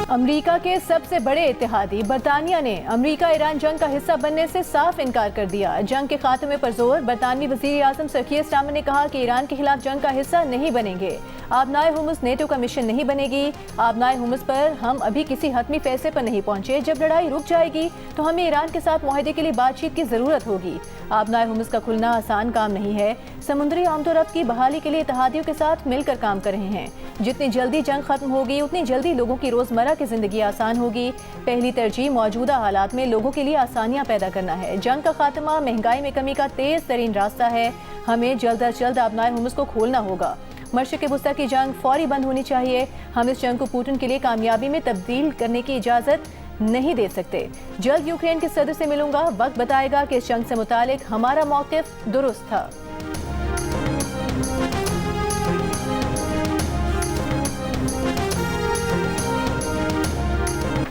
America के सबसे बड़े इत्तेहादी बरतानिया ने अमेरिका ईरान जंग का हिस्सा बनने से साफ इनकार कर दिया। जंग के खात्मे पर जोर। बरतानवी वज़ीर आज़म सर कीर स्टारमर ने कहा कि ईरान के खिलाफ जंग का हिस्सा नहीं बनेंगे। आबनाए हुर्मुज़ नेटो का मिशन नहीं बनेगी। आबनाए हुर्मुज़ पर हम अभी किसी हतमी फैसले पर नहीं पहुंचे। जब लड़ाई रुक जाएगी तो हमें ईरान के साथ मुआहदे के लिए बातचीत की जरूरत होगी। आबनाए हुर्मुज़ का खुलना आसान काम नहीं है। समुद्री आमदोरफ्त की बहाली के लिए इत्तेहादियों के साथ मिलकर काम कर रहे हैं। जितनी जल्दी जंग खत्म होगी उतनी जल्दी लोगों की रोजमर्रा की जिंदगी आसान होगी। पहली तरजीह मौजूदा हालात में लोगों के लिए आसानियां पैदा करना है। जंग का खात्मा महंगाई में कमी का तेज तरीन रास्ता है। हमें जल्द अज जल्द आबनाए हुर्मुज़ को खोलना होगा। मशरिक़ वस्ता की जंग फौरी बंद होनी चाहिए। हम इस जंग को पुतिन के लिए कामयाबी में तब्दील करने की इजाज़त नहीं दे सकते। जल्द यूक्रेन के सदर से मिलूंगा। वक्त बताएगा कि इस जंग से मुतालिक हमारा मौक़िफ़ दुरुस्त था।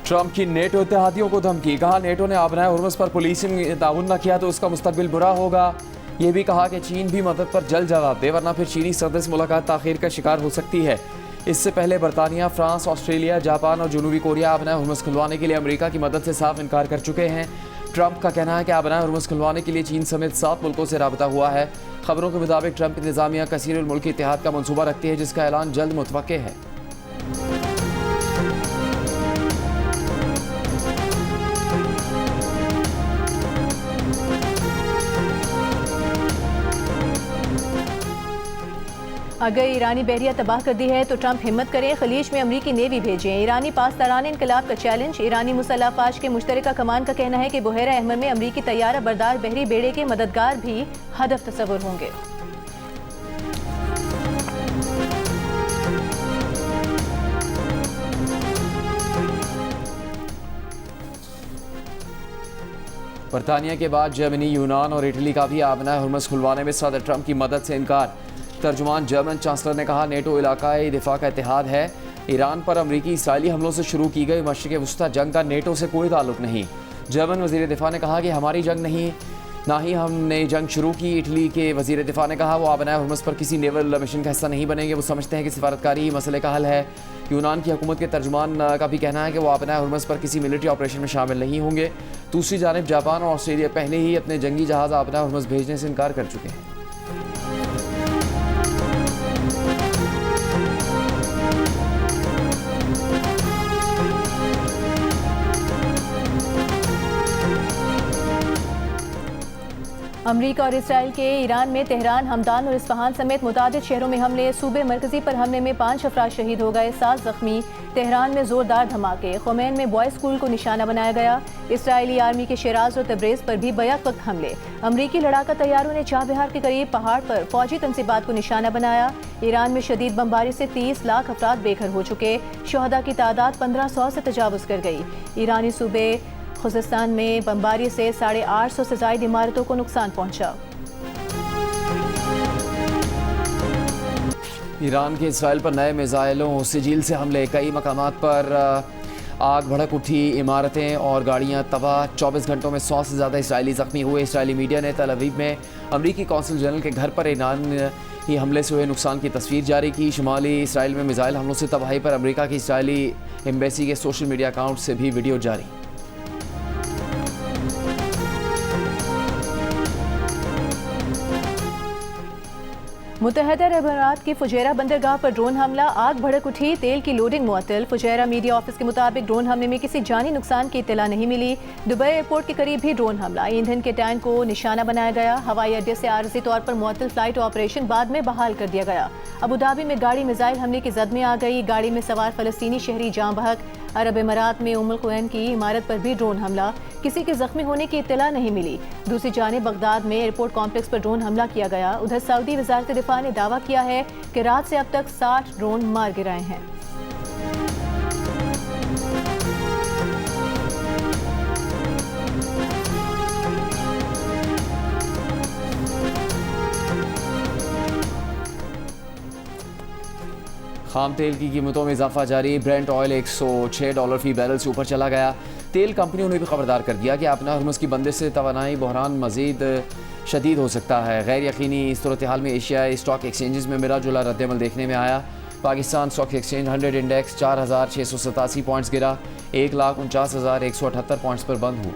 ट्रंप की नेटो इत्तेहादियों को धमकी। कहा नेटो ने आबनाए हुर्मुज़ पर पुलिसिंग ताउन न किया तो उसका मुस्तकबिल बुरा होगा। ये भी कहा कि चीन भी मदद पर जल्द जवाब दे वरना फिर चीनी सदर से मुलाकात ताख़ीर का शिकार हो सकती है। इससे पहले बरतानिया, फ्रांस, ऑस्ट्रेलिया, जापान और जनूबी कोरिया आबनाए हुर्मुज़ खुलवाने के लिए अमेरिका की मदद से साफ इनकार कर चुके हैं। ट्रंप का कहना है कि आबनाए हुर्मुज़ खुलवाने के लिए चीन समेत 7 मुल्कों से राबता हुआ है। खबरों के मुताबिक ट्रंप इंतजामिया कसीरुल मुल्की इत्तेहाद का मंसूबा रखती है जिसका ऐलान जल्द मुतवक्के है। अगर ईरानी बहरिया तबाह कर दी है तो ट्रंप हिम्मत करें, खलीज में अमरीकी नेवी भेजें। ईरानी पासदारान इनकलाब का चैलेंज। ईरानी मुसल्लह अफवाज के मुश्तरका कमान का कहना है कि बुहेरा अहमर में अमरीकी तैयारा बरदार बहरी बेड़े के मददगार भी हदफ तस्वुर होंगे। बरतानिया के बाद जर्मनी, यूनान और इटली का भी आबनाए हुर्मुज़ खुलवाने में सदर ट्रंप की मदद से इनकार। तर्जुमान जर्मन चांसलर ने कहा नेटो इलाकाई दिफा का इत्तेहाद है। ईरान पर अमरीकी इसराइली हमलों से शुरू की गई मशरिक़ वस्ता जंग का नेटो से कोई ताल्लुक नहीं। जर्मन वज़ीर दिफा ने कहा कि हमारी जंग नहीं, ना ही हमने जंग शुरू की। इटली के वज़ीर दिफा ने कहा वो आबनाए हुर्मुज़ पर किसी नेवल मिशन का हिस्सा नहीं बनेंगे। वो समझते हैं कि सिफारतकारी ही मसले का हल है। यूनान की हुकूमत के तर्जुमान का भी कहना है कि वो आबनाए हुर्मुज़ पर किसी मिलिट्री ऑपरेशन में शामिल नहीं होंगे। दूसरी जानिब जापान और ऑस्ट्रेलिया पहले ही अपने जंगी जहाज़ आबनाए हुर्मुज़ भेजने से इनकार कर चुके हैं। अमरीका और इसराइल के ईरान में तेहरान, हमदान और इस्फहान समेत मुतादिद शहरों में हमले। सूबे मरकजी पर हमले में 5 अफराद शहीद हो गए, 7 जख्मी। तेहरान में जोरदार धमाके। खुमैन में बॉयज स्कूल को निशाना बनाया गया। इसराइली आर्मी के शिराज और तब्रेज पर भी बैक वक्त हमले। अमरीकी लड़ाका तैयारों ने चाबहार के करीब पहाड़ पर फौजी तनसीबात को निशाना बनाया। ईरान में शदीद बमबारी से 30 लाख अफराद बेघर हो चुके। शुहदा की तादाद 1500 से तजावुज़ कर गई। ईरानी सूबे खुज़स्तान में बमबारी से 850 से ज़ायद इमारतों को नुकसान पहुंचा। ईरान के इसराइल पर नए मिसाइलों से झील से हमले। कई मकामात पर आग भड़क उठी। इमारतें और गाड़ियां तबाह। 24 घंटों में 100 से ज़्यादा इसराइली ज़ख्मी हुए। इसराइली मीडिया ने तल अवीव में अमरीकी कौंसल जनरल के घर पर ईरानी हमले से हुए नुकसान की तस्वीर जारी की। शुमाली इसराइल में मिसाइल हमलों से तबाही पर अमरीका की इसराइली एम्बेसी के सोशल मीडिया अकाउंट से भी वीडियो जारी। मुत्तहदा अरब अमीरात की फुजैरा बंदरगाह पर ड्रोन हमला। आग भड़क उठी। तेल की लोडिंग मुअत्तल। फुजैरा मीडिया ऑफिस के मुताबिक ड्रोन हमले में किसी जानी नुकसान की इत्तला नहीं मिली। दुबई एयरपोर्ट के करीब भी ड्रोन हमला। ईंधन के टैंक को निशाना बनाया गया। हवाई अड्डे से आरजी तौर पर मुअत्तल फ्लाइट ऑपरेशन बाद में बहाल कर दिया गया। अबू धाबी में गाड़ी मिसाइल हमले की जद में आ गई। गाड़ी में सवार फलस्तीनी शहरी जाँ बहक। अरब अमीरात में उम्मुल कुवैन की इमारत पर भी ड्रोन हमला। किसी के जख्मी होने की इत्तला नहीं मिली। दूसरी जानिब बगदाद में एयरपोर्ट कॉम्प्लेक्स पर ड्रोन हमला किया गया। उधर सऊदी वज़ारत दिफा ने दावा किया है कि रात से अब तक 60 ड्रोन मार गिराए हैं। खाम तेल की कीमतों में इजाफा जारी। ब्रेंट ऑयल $106 फी बैरल से ऊपर चला गया। तेल कंपनियों ने भी खबरदार कर दिया कि आबनाए हुर्मुज़ की बंदिश से तवानाई बहरान मज़ीद शदीद हो सकता है। गैर यकीनी इस सूरत हाल में एशियाई स्टॉक एक्सचेंजेस में मिला जुला रद्दमल देखने में आया। Pakistan stock exchange 100 index 4,687 points गिरा, 1,49,178 पॉइंट्स पर बंद हुआ।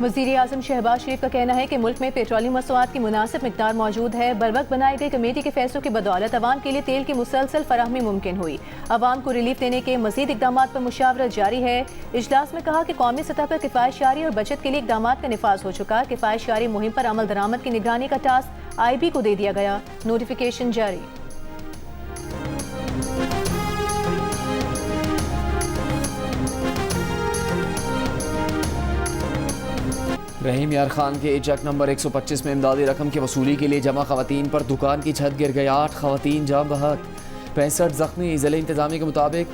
वज़ीर आज़म शहबाज शरीफ का कहना है कि मुल्क में पेट्रोलियम मसनूआत की मुनासिब मिकदार मौजूद है। बरवक्त बनाई गई कमेटी के फैसलों की बदौलत अवाम के लिए तेल की मुसलसल फराहमी मुमकिन हुई। अवाम को रिलीफ देने के मजीद इकदाम पर मुशावरत जारी है। इजलास में कहा कि कौमी सतह पर किफ़ायतशारी और बचत के लिए इकदाम का निफाज हो चुका। किफ़ायतशारी मुहिम पर अमल दरामद की निगरानी का टास्क IB को दे दिया गया। नोटिफिकेशन जारी। रहीम यार खान के चेक नंबर 125 में इमदादी रकम की वसूली के लिए जमा खवातीन पर दुकान की छत गिर गई, 8 खवातीन जाम बहक, 65 जख्मी। ज़िले इंतजामी के मुताबिक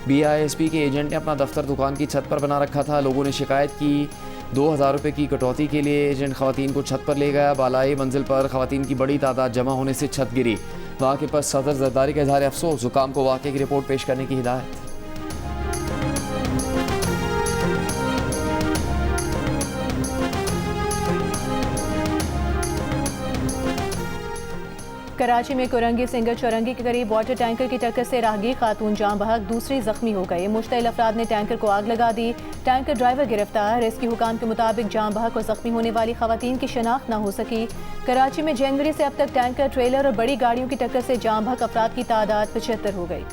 BISP के एजेंट ने अपना दफ्तर दुकान की छत पर बना रखा था। लोगों ने शिकायत की, 2,000 रुपये की कटौती के लिए एजेंट खवातीन को छत पर ले गया। बालाई मंजिल पर खवातीन की बड़ी तादाद जमा होने से छत गिरी। वाक़े पर सदर जरदारी का इजहार अफसोस, हुकाम को वाक़े की रिपोर्ट पेश करने की हिदायत। कराची में कोरंगी सिंगर चौरंगी के करीब वाटर टैंकर की टक्कर से राहगीर खातून जाम बहक, दूसरी जख्मी हो गई। मुश्तइल अफराद ने टैंकर को आग लगा दी। टैंकर ड्राइवर गिरफ्तार। रेस्क्यू हुकाम के मुताबिक जाम बहक और जख्मी होने वाली खवातीन की शनाख्त न हो सकी। कराची में जनवरी से अब तक टैंकर, ट्रेलर और बड़ी गाड़ियों की टक्कर से जाम बहक अफराद की तादाद 75 हो गई।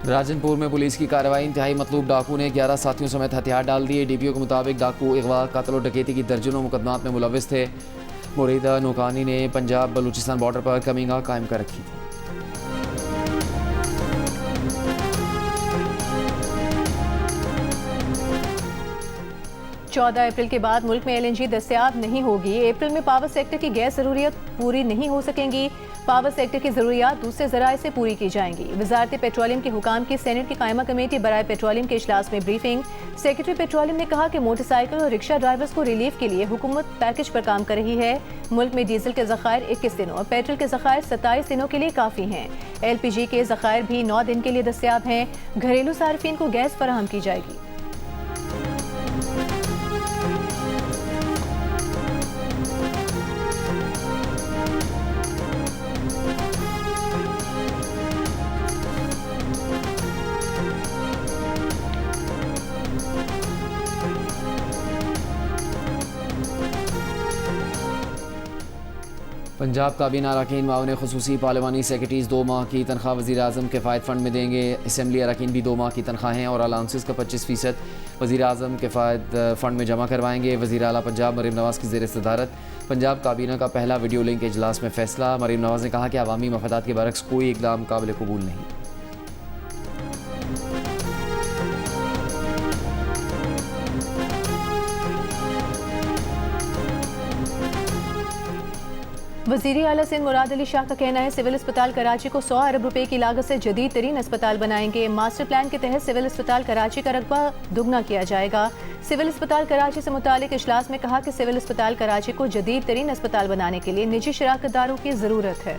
राजनपुर में पुलिस की कार्रवाई, इंतहाई मतलूब डाकू ने 11 साथियों समेत हथियार डाल दिए। DPO के मुताबिक डाकू अगवा, कत्ल और डकैती की दर्जनों मुकदमात में मुलविस थे। मुरीदा नौकानी ने पंजाब बलूचिस्तान बॉर्डर पर कमिंगा कायम कर रखी थी। चौदह अप्रैल के बाद मुल्क में LNG दस्तयाब नहीं होगी। अप्रैल में पावर सेक्टर की गैस ज़रूरियत पूरी नहीं हो सकेंगी। पावर सेक्टर की ज़रूरियात दूसरे ज़राए से पूरी की जाएंगी। वज़ारत पेट्रोलियम के हुकाम की सेनेट की कायमा कमेटी बराए पेट्रोलियम के इजलास में ब्रीफिंग। सेक्रेटरी पेट्रोलियम ने कहा कि मोटरसाइकिल और रिक्शा ड्राइवर्स को रिलीफ के लिए हुकूमत पैकेज पर काम कर रही है। मुल्क में डीजल के ज़खायर 21 दिनों और पेट्रोल के ज़खायर 27 दिनों के लिए काफ़ी हैं। LPG के ज़खायर भी 9 दिन के लिए दस्तयाब हैं। घरेलू सार्फिन को गैस फराहम की जाएगी। पंजाब काबीना अरकान मावन खुसूसी पार्लिमानी सेक्रेटरीज 2 माह की तनख्वाह वज़ीर आज़म किफ़ायत फ़ंड में देंगे। असम्बली अरकान भी 2 माह की तनख्वाहें और अलाउंसेस का 25% वज़ीर आज़म किफ़ायत फ़ंड में जमा करवाएंगे। वज़ीर आला पंजाब मरीम नवाज़ की ज़ेर सदारत पंजाब काबीना का पहला वीडियो लिंक इजलास में फैसला। मरीम नवाज़ ने कहा कि अवामी मफादात के बरक्स कोई इकदाम काबिल कबूल नहीं। वज़ीर आला सिंध मुराद अली शाह का कहना है सिविल अस्पताल कराची को 100 अरब रुपए की लागत से जदीद तरीन अस्पताल बनाएंगे। मास्टर प्लान के तहत सिविल अस्पताल कराची का रकबा दुगना किया जाएगा। सिविल अस्पताल कराची से मुतालिक इजलास में कहा कि सिविल अस्पताल कराची को जदीद तरीन अस्पताल बनाने के लिए निजी शराकतदारों की ज़रूरत है।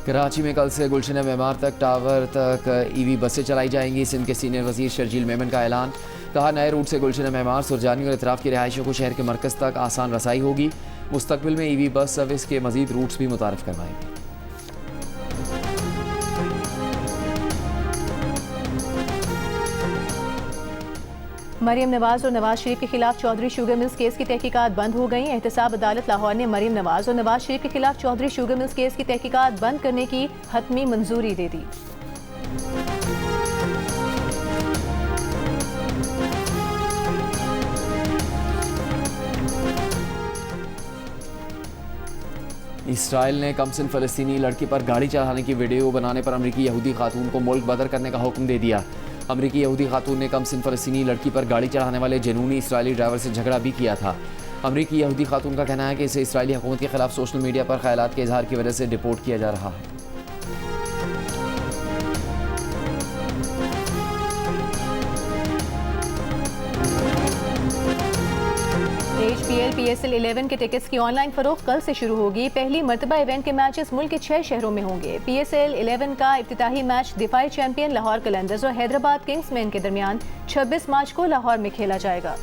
कराची में कल से गुलशन मेमार तक टावर तक EV बसें चलाई जाएंगी। सिंध के सीनियर वजीर शर्जील मेमन का ऐलान, कहा नए रूट से गुलशन मेमार, सुरजानी और इतराफ़ की रिहायशियों को शहर के मरकज़ तक आसान रसाई होगी। मुस्तकबिल में EV बस सर्विस के मज़ीद रूट्स भी मुतारिफ करवाएंगे। मरीम नवाज और नवाज शरीफ के खिलाफ चौधरी शुगर मिल्स केस की तहकीकात बंद हो गई। एहतसाब अदालत लाहौर ने मरीम नवाज और नवाज शरीफ के खिलाफ चौधरी शुगर मिल्स केस की तहकीकात बंद करने की हतमी मंजूरी दे दी। इसराइल ने कमसिन फ़लस्तीनी लड़की पर गाड़ी चढ़ाने की वीडियो बनाने पर अमरीकी यहूदी खातून को मुल्क बदर करने का हुक्म दे दिया। अमरीकी यहूदी खातून ने कमसिन फ़लस्तीनी लड़की पर गाड़ी चढ़ाने वाले जनूनी इसराइली ड्राइवर से झगड़ा भी किया था। अमरीकी यहूदी खातून का कहना है कि इसे इसराइली हुकूमत के खिलाफ सोशल मीडिया पर ख्यालात के इजहार की वजह से डिपोर्ट किया जा रहा है। IPL PSL 11 के टिकट्स की ऑनलाइन फरोख्त कल से शुरू होगी। पहली मर्तबा इवेंट के मैचेस मुल्क के 6 शहरों में होंगे। PSL 11 का इफ्तिताही मैच दिफाई चैंपियन लाहौर कलंदर्स और हैदराबाद किंग्समैन के दरमियान 26 मार्च को लाहौर में खेला जाएगा।